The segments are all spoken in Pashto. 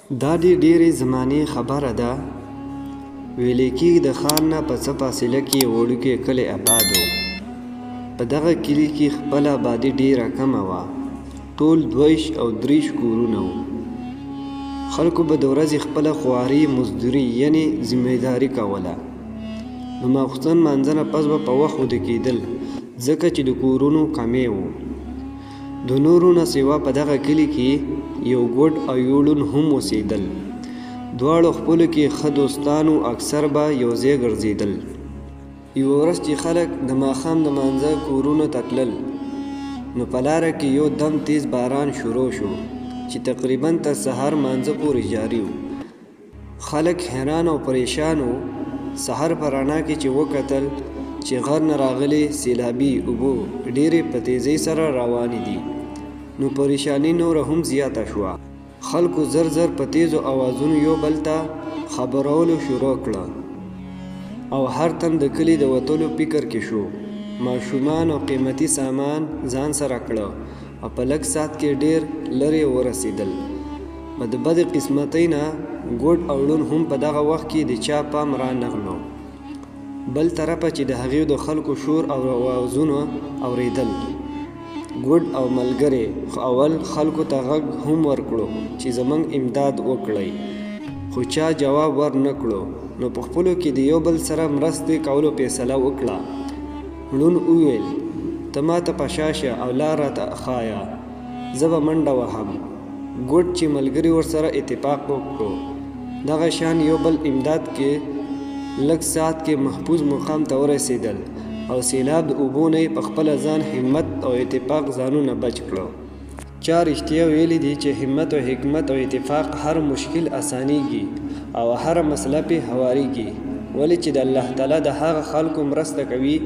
دا ډېرې زمانې خبره ده، ویلې کېږي د ښار نه په څه فاصله کې یو وړوکی کلی اباد و. په دغه کلي کې خپله ابادي ډېره کمه وه، ټول 2 او 3 کورونه وو. خلکو به د ورځې خپله خواري مزدوري یعنې ذمهداري کوله. نو ماخوستن مانځه نه پس به په وخت ویده کېدل، ځکه چې د کورونو کمی و. د نورو نه سوا په دغه کلي کې یو ګوډ او یو ړوند هم اوسېدل. دواړو خپلو کې ښه دوستان و، اکثر به یو ځای ګرځېدل. یوه ورځ چې خلک د ماښام د مانځه کورونو ته تلل، نو په لاره کې یو دم تیز باران شروع شو چې تقریبا تر سهار مانځه پورې جاري و. خلک حیران او پریشان و. سحر په رڼا کې چې وکتل چې غر نه راغلي سیلابي اوبه ډېرې په تیزۍ سره روانې دي، نو پریشاني نوره هم زیاته شوه. خلکو زر زر په تیزو اوازونو یو بل ته خبرولو شروع کړه، او هر تن د کلي د وتلو فکر کې شو. ماشومان او قیمتي سامان ځان سره کړه او په لږ ساعت کې ډېر لرې ورسېدل. د بدې قسمتۍ نه ګوډ او ړوند هم په دغه وخت کې د چا پام را نغلو. بل طرفه چې د هغې د خلکو شور او اوازونه اورېدل. ګوډ او ملګري اول خلکو ته غږ هم ورکړو چې زموږ امداد وکړئ، خو چا جواب ور نه کړو. نو په خپلو کې د یو بل سره مرستې کولو فیصله وکړه. ړوند وویل، ته ما ته په شا شه او لار راته ښایه، زه به منډه وهم. ګوډ چې ملګري ورسره اتفاق وکړو، دغه شان یو بل امداد کې لږ ساعت کې محفوظ مقام ته ورسېدل، او سیلاب د اوبو نه یې په خپله ځان همت او اتفاق ځانونه بچ کړو. چا رښتیا ویلي دي چې همت او حکمت او اتفاق هر مشکل اسانیږي او هر مسله پې هواریږي. ولې چې د الله تعالی د هغه خلکو مرسته کوي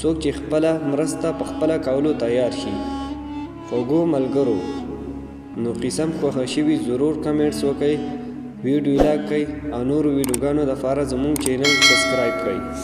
څوک چې خپله مرسته په خپله کولو تیار شي. خوږو ملګرو، نو قسم خوښه شوي ضرور کمنټس وکړئ، ویډیو لایک کړئ او نورو ویډیوګانو دپاره زموږ چینل سبسکرایب کړئ.